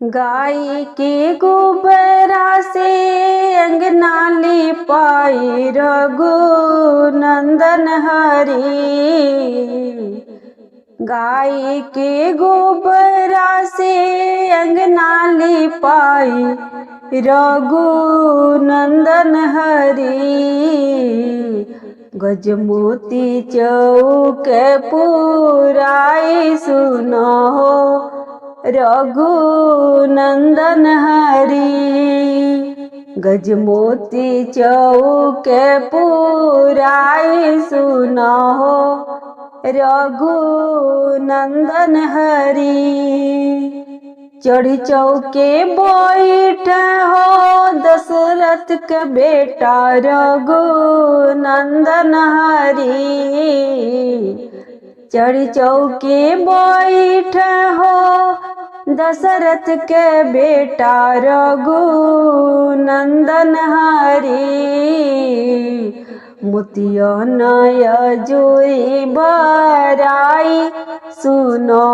गाय के गोबरा से अंगना लिपाई रघुनंदन हरी। गाय के गोबरा से अंगना लिपाई रघुनंदन हरी। गजमोती चौक पुराई सुनो रघुनंदन हरी। गजमोती चौक पुराई सुनो रघुनंदन हरी। चढ़ी चौके बैठ हो दशरथ के बेटा रघुनंदन हरी। चढ़ी चौके बैठ हो दशरथ के बेटा रघुनंदन हरी। मोतिया नयजुरी बराई सुनो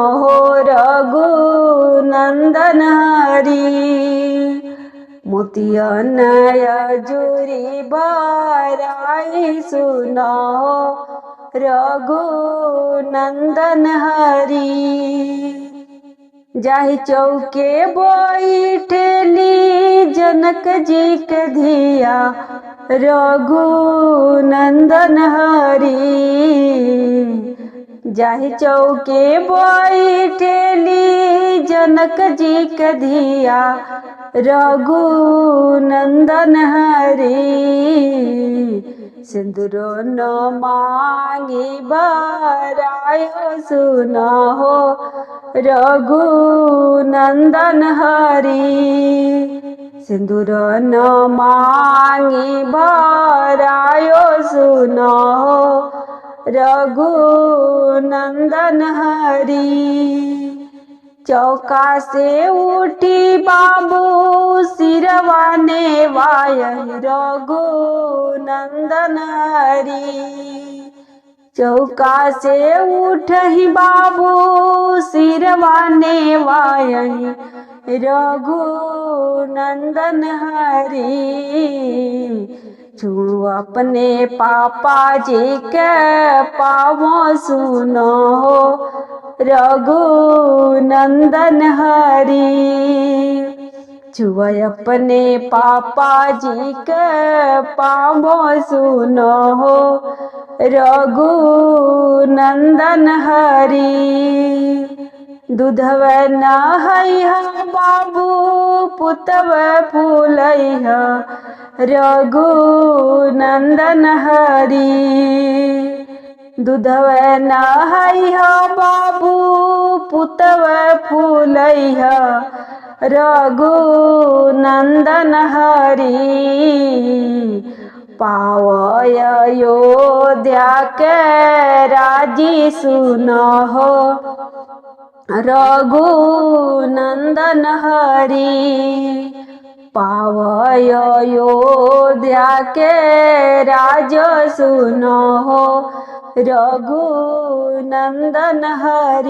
रघुनंदन हरी। मोतिया नयजुरी बराई सुनो रघुनंदन हरी। जाहि चौके बैठली जनक जी के धिया रघुनंदन हरी। जाहि चौके बैठली जनक जी के धिया रघुनंदन हरी। सिंदूरो न मांगी बरायो सुनो रघुनंदन हरी। सिंदूर न मांगी बरायो सुनो रघुनंदन हरी। चौका से उठी बाबू सिरवा नेवाय रघुनंदन हरी। चौका से उठहि बाबू सिरवा नेवाय रघुनंदन हरी। छू अपने पापा जी के पावो सुनो रघुनंदन हरी। छुआ अपने पापा जी के पावो सुनो रघुनंदन हरी। दूधव नहैह बाबू पुतव फूलैह रघुनंदन हरी। दूधव नहैह बाबू पुतव फूलैह रघुनंदन हरी। पावय अयोध्या के राजी सुनो रघुनंदन हरी। पावय अयोध्या के राज सुनो रघुनंदन हरी।